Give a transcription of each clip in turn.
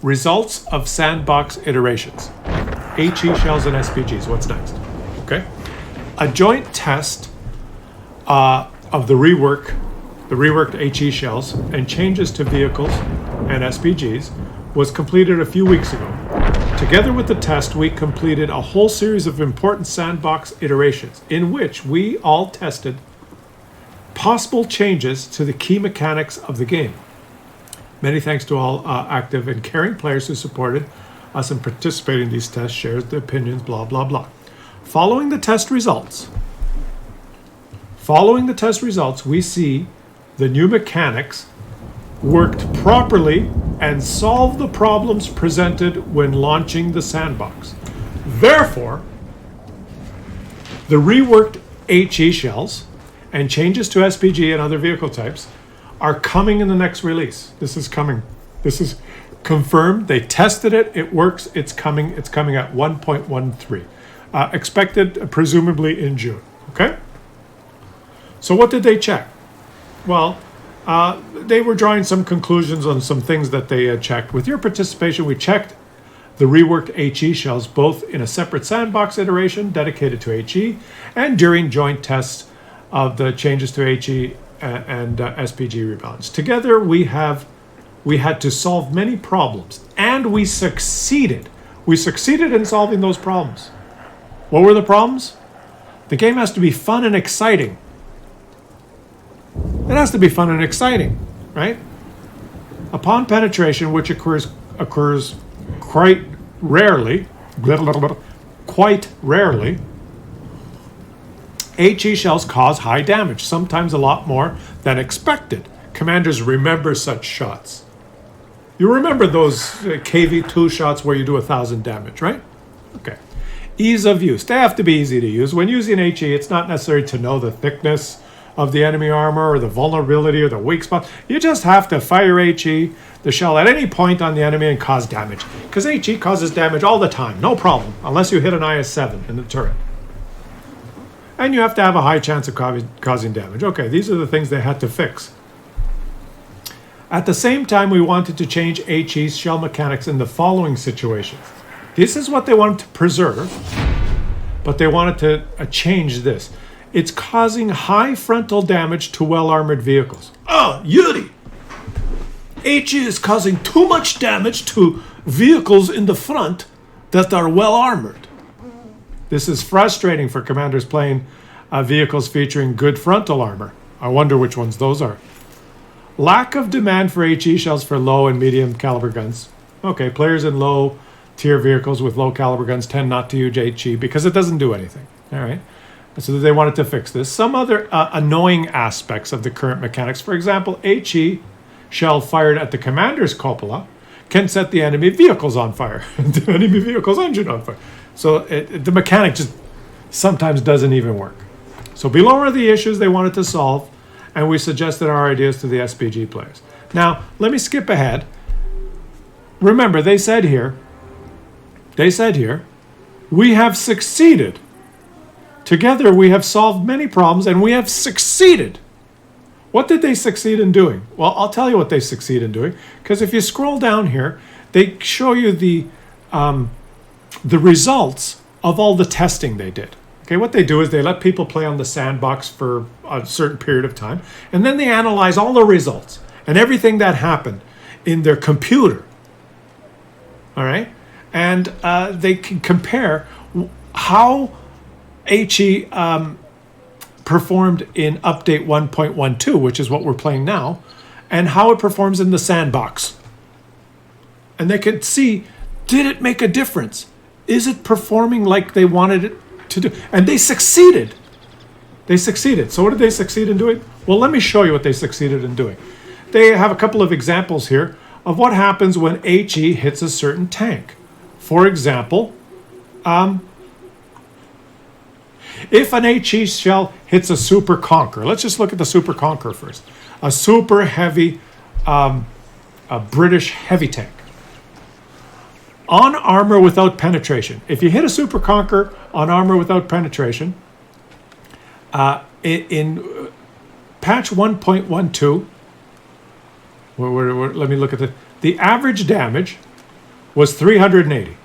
results of Sandbox iterations. HE shells and SPGs. What's next? Okay. A joint test of the reworked HE shells and changes to vehicles and SPGs was completed a few weeks ago. Together with the test, we completed a whole series of important Sandbox iterations in which we all tested possible changes to the key mechanics of the game. Many thanks to all active and caring players who supported us in participating in these tests, shared their opinions, blah, blah, blah. Following the test results, we see the new mechanics worked properly and solved the problems presented when launching the Sandbox. Therefore, the reworked HE shells and changes to SPG and other vehicle types are coming in the next release. This is coming. This is confirmed. They tested it. It works. It's coming. It's coming at 1.13. Expected presumably in June. Okay? So what did they check? Well, they were drawing some conclusions on some things that they had checked. With your participation, we checked the reworked HE shells both in a separate Sandbox iteration dedicated to HE and during joint tests of the changes to HE and SPG rebalance. Together, we had to solve many problems, and we succeeded. We succeeded in solving those problems. What were the problems? The game has to be fun and exciting. It has to be fun and exciting, right? Upon penetration, which occurs quite rarely, HE shells cause high damage, sometimes a lot more than expected. Commanders remember such shots. You remember those KV2 shots where you do 1,000 damage, right? Okay. Ease of use. They have to be easy to use. When using HE, it's not necessary to know the thickness of the enemy armor or the vulnerability or the weak spot. You just have to fire HE, the shell, at any point on the enemy and cause damage. Because HE causes damage all the time, no problem, unless you hit an IS-7 in the turret. And you have to have a high chance of causing damage. Okay, these are the things they had to fix. At the same time, we wanted to change HE's shell mechanics in the following situations. This is what they wanted to preserve, but they wanted to change this. It's causing high frontal damage to well-armored vehicles. Oh, Yuri! HE is causing too much damage to vehicles in the front that are well-armored. This is frustrating for commanders playing vehicles featuring good frontal armor. I wonder which ones those are. Lack of demand for HE shells for low and medium caliber guns. Okay, players in low tier vehicles with low caliber guns tend not to use HE because it doesn't do anything. All right. So they wanted to fix this. Some other annoying aspects of the current mechanics. For example, HE shell fired at the commander's cupola can set the enemy vehicles on fire. The enemy vehicle's engine on fire. So the mechanic just sometimes doesn't even work. So below are the issues they wanted to solve, and we suggested our ideas to the SPG players. Now, let me skip ahead. Remember, they said here, we have succeeded. Together, we have solved many problems, and we have succeeded. What did they succeed in doing? Well, I'll tell you what they succeed in doing, because if you scroll down here, they show you the results of all the testing they did. Okay, what they do is they let people play on the Sandbox for a certain period of time, and then they analyze all the results and everything that happened in their computer. All right? And they can compare how HE performed in update 1.12, which is what we're playing now, and how it performs in the Sandbox. And they could see, did it make a difference? Is it performing like they wanted it to do? And they succeeded. They succeeded. So what did they succeed in doing? Well, let me show you what they succeeded in doing. They have a couple of examples here of what happens when HE hits a certain tank. For example, if an HE shell hits a Super Conqueror, let's just look at the Super Conqueror first. A super heavy, a British heavy tank. On armor without penetration. If you hit a Super Conqueror on armor without penetration, in patch 1.12, let me look at the average damage was 380.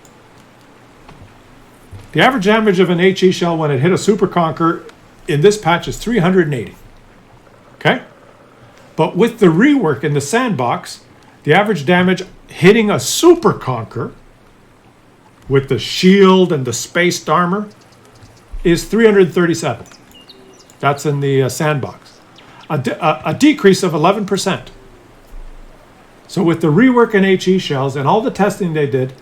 The average damage of an HE shell when it hit a super conquer in this patch is 380. Okay? But with the rework in the sandbox, the average damage hitting a super conquer with the shield and the spaced armor is 337. That's in the sandbox. A decrease of 11%. So with the rework in HE shells and all the testing they did,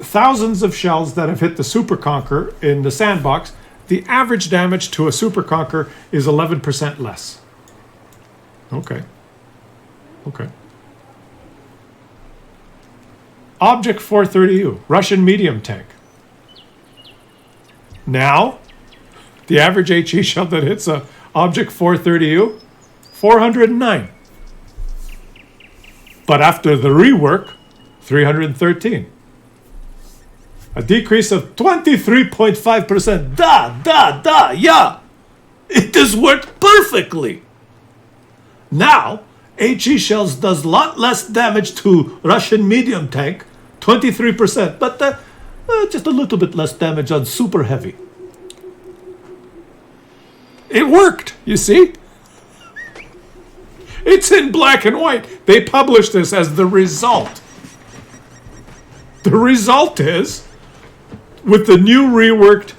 thousands of shells that have hit the super conquer in the sandbox, the average damage to a super conquer is 11% less. Okay. Okay. Object 430U, Russian medium tank. Now, the average HE shell that hits a Object 430U, 409. But after the rework, 313. A decrease of 23.5%. Yeah! It has worked perfectly! Now, HE shells does a lot less damage to Russian medium tank, 23%, but just a little bit less damage on super heavy. It worked, you see? It's in black and white. They published this as the result. The result is, with the new reworked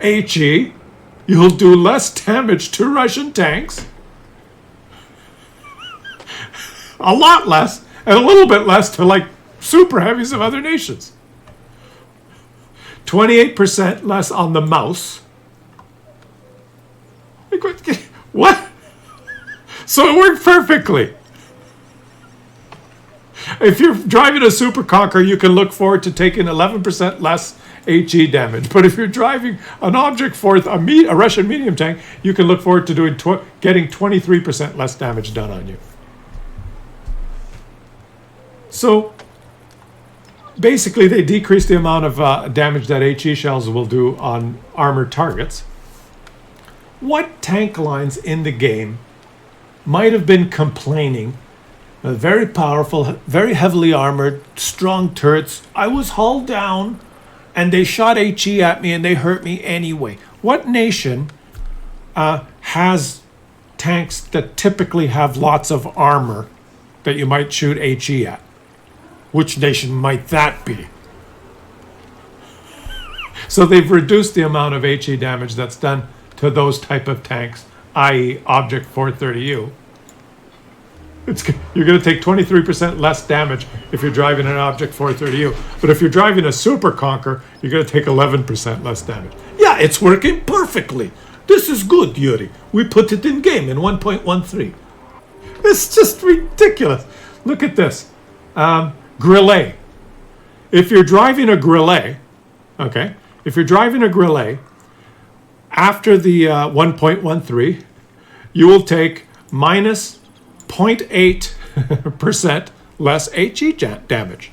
HE, you'll do less damage to Russian tanks, a lot less, and a little bit less to like super heavies of other nations. 28% less on the mouse. What? So it worked perfectly. If you're driving a super conquer, you can look forward to taking 11% less HE damage. But if you're driving an Object 4, a Russian medium tank, you can look forward to getting 23% less damage done on you. So basically, they decrease the amount of damage that HE shells will do on armored targets. What tank lines in the game might have been complaining? Very powerful, very heavily armored, strong turrets. I was hauled down and they shot HE at me and they hurt me anyway. What nation has tanks that typically have lots of armor that you might shoot HE at? Which nation might that be? So they've reduced the amount of HE damage that's done to those type of tanks, i.e. Object 430U. You're going to take 23% less damage if you're driving an Object 430U. But if you're driving a Super Conquer, you're going to take 11% less damage. Yeah, it's working perfectly. This is good, Yuri. We put it in game in 1.13. It's just ridiculous. Look at this. Grillet. If you're driving a Grillet, okay, if you're driving a Grillet, after the 1.13, you will take minus 0.8% less HE damage.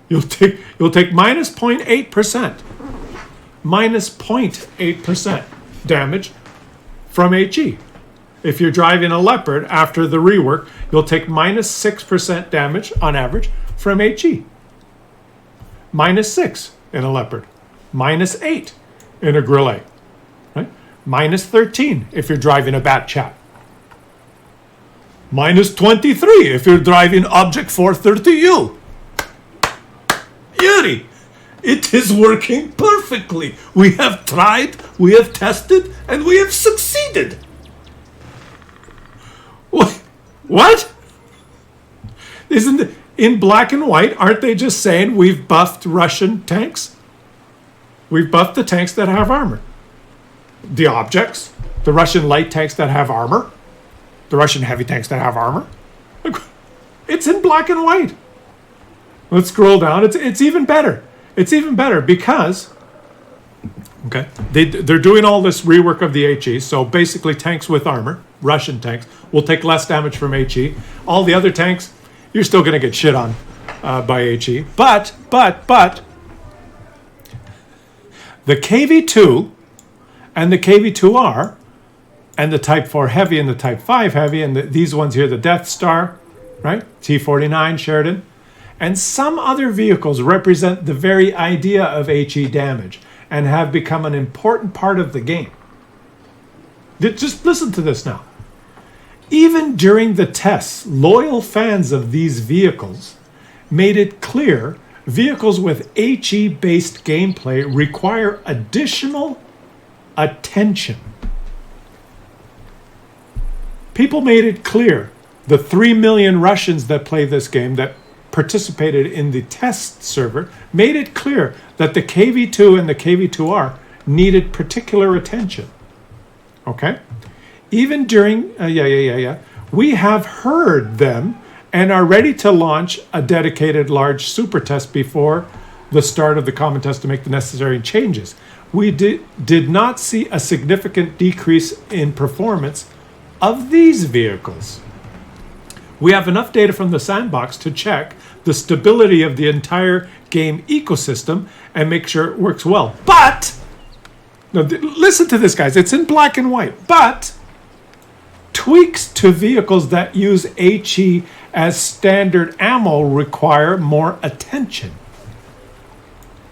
You'll take minus 0.8%, minus 0.8% damage from HE. If you're driving a Leopard after the rework, you'll take minus 6% damage on average from HE. Minus 6 in a Leopard. Minus 8 in a Grillet. Right? Minus 13 if you're driving a Bat Chat. Minus 23 if you're driving Object 430U. Yuri, it is working perfectly. We have tried, we have tested, and we have succeeded. What? Isn't it in black and white? Aren't they just saying we've buffed Russian tanks? We've buffed the tanks that have armor. The objects, the Russian light tanks that have armor, the Russian heavy tanks that have armor. It's in black and white. Let's scroll down. It's even better. It's even better because, okay, they're doing all this rework of the HE. So basically, tanks with armor, Russian tanks, will take less damage from HE. All the other tanks, you're still going to get shit on by HE. But the KV2 and the KV2R and the Type 4 Heavy and the Type 5 Heavy and these ones here, the Death Star, right? T-49 Sheridan, And some other vehicles represent the very idea of HE damage and have become an important part of the game. Just listen to this now. Even during the tests, loyal fans of these vehicles made it clear vehicles with HE-based gameplay require additional attention. People made it clear, the 3 million Russians that play this game, that participated in the test server, made it clear that the KV2 and the KV2R needed particular attention. Okay? Even during, we have heard them and are ready to launch a dedicated large super test before the start of the common test to make the necessary changes. We did not see a significant decrease in performance of these vehicles. We have enough data from the Sandbox to check the stability of the entire game ecosystem and make sure it works well. But, now listen to this, guys, it's in black and white, but tweaks to vehicles that use HE as standard ammo require more attention.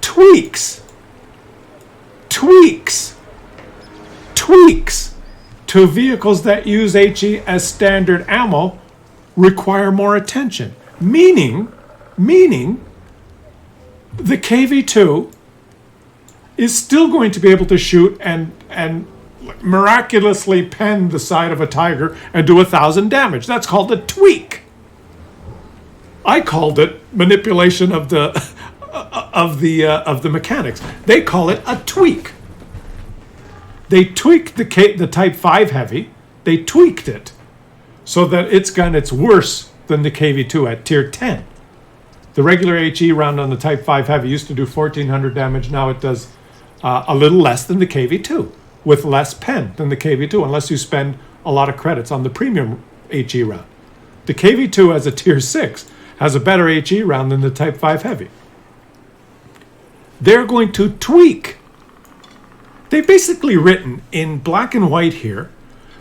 Tweaks to vehicles that use HE as standard ammo require more attention. Meaning the KV2 is still going to be able to shoot and miraculously pen the side of a tiger and do 1,000 damage. That's called a tweak. I called it manipulation of the mechanics. They call it a tweak. They tweaked the Type 5 Heavy. They tweaked it so that its gun, it's worse than the KV2 at tier 10. The regular HE round on the Type 5 Heavy used to do 1,400 damage. Now it does a little less than the KV2, with less pen than the KV2, unless you spend a lot of credits on the premium HE round. The KV2 as a tier 6 has a better HE round than the Type 5 Heavy. They're going to tweak. They've basically written in black and white here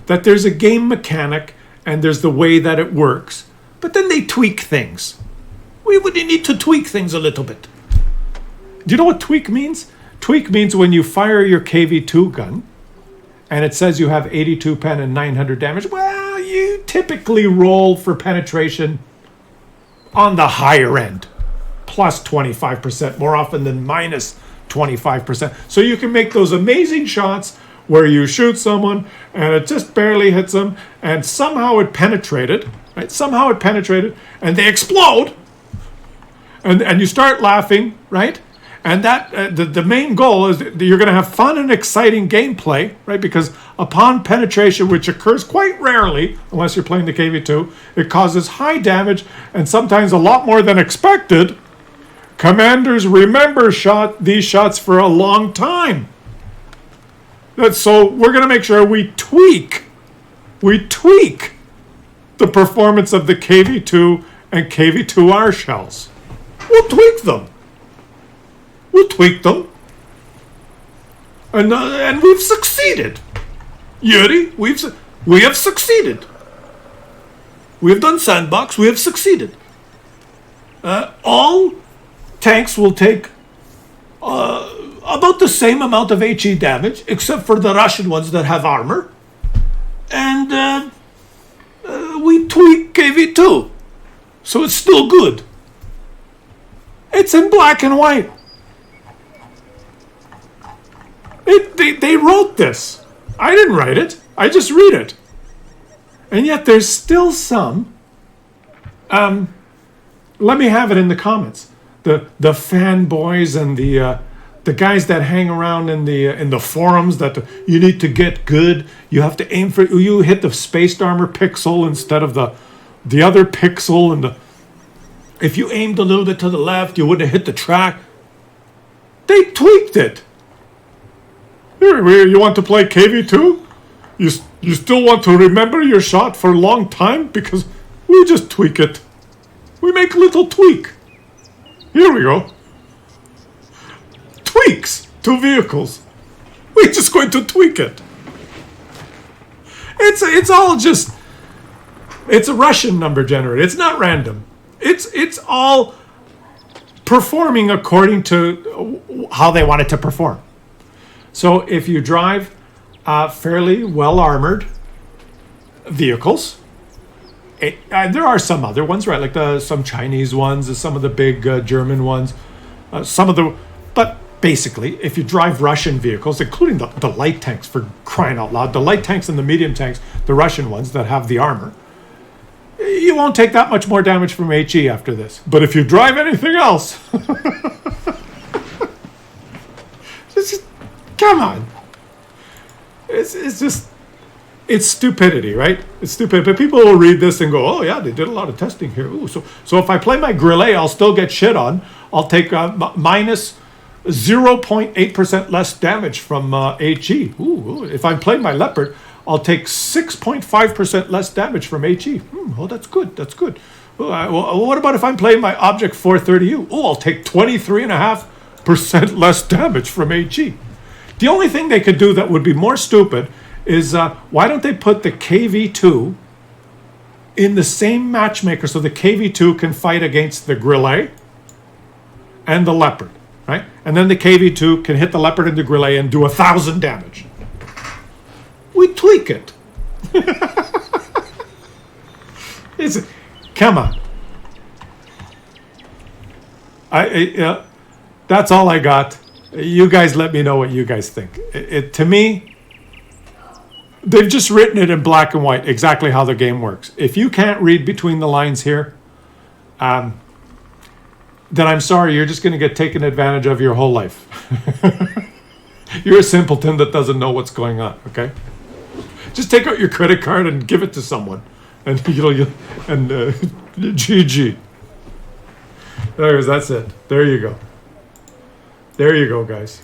that there's a game mechanic and there's the way that it works, but then they tweak things. We would need to tweak things a little bit. Do you know what tweak means? Tweak means when you fire your KV2 gun and it says you have 82 pen and 900 damage, well, you typically roll for penetration on the higher end, plus 25%, more often than minus 25%. So you can make those amazing shots where you shoot someone and it just barely hits them and somehow it penetrated, right? Somehow it penetrated and they explode and you start laughing, right? And that the main goal is that you're going to have fun and exciting gameplay, right? Because upon penetration, which occurs quite rarely, unless you're playing the KV2, it causes high damage and sometimes a lot more than expected. Commanders remember these shots for a long time. So we're going to make sure we tweak the performance of the KV2 and KV2R shells. We'll tweak them. And we've succeeded. Yuri, we have succeeded. We have done Sandbox, we have succeeded. All tanks will take about the same amount of HE damage, except for the Russian ones that have armor. And we tweak KV2, so it's still good. It's in black and white. They wrote this. I didn't write it. I just read it. And yet there's still some. Let me have it in the comments. The fanboys and the guys that hang around in the forums that you need to get good. You have to aim for. You hit the spaced armor pixel instead of the other pixel, and if you aimed a little bit to the left, you wouldn't have hit the track. They tweaked it. Here, you want to play KV2? You still want to remember your shot for a long time? Because we just tweak it. We make a little tweak. Here we go. Tweaks to vehicles. We're just going to tweak it. It's all just... It's a Russian number generator. It's not random. It's all performing according to how they want it to perform. So if you drive fairly well armored vehicles, there are some other ones, right? Like some Chinese ones, some of the big German ones, but basically, if you drive Russian vehicles, including the light tanks, for crying out loud, the light tanks and the medium tanks, the Russian ones that have the armor, you won't take that much more damage from HE after this. But if you drive anything else, come on. It's stupidity, right? It's stupid. But people will read this and go, oh, yeah, they did a lot of testing here. Ooh, so if I play my Grillet, I'll still get shit on. I'll take minus 0.8% less damage from HE. Ooh, if I play my Leopard, I'll take 6.5% less damage from HE. Oh, that's good. That's good. Well, what about if I'm playing my Object 430U? Oh, I'll take 23.5% less damage from HE. The only thing they could do that would be more stupid is why don't they put the KV2 in the same matchmaker so the KV2 can fight against the Grillet and the Leopard, right? And then the KV2 can hit the Leopard and the Grillet and do 1,000 damage. We tweak it. Come on. That's all I got. You guys let me know what you guys think. To me, they've just written it in black and white exactly how the game works. If you can't read between the lines here, then I'm sorry, you're just going to get taken advantage of your whole life. You're a simpleton that doesn't know what's going on, okay? Just take out your credit card and give it to someone. And GG. That's it. There you go. There you go, guys.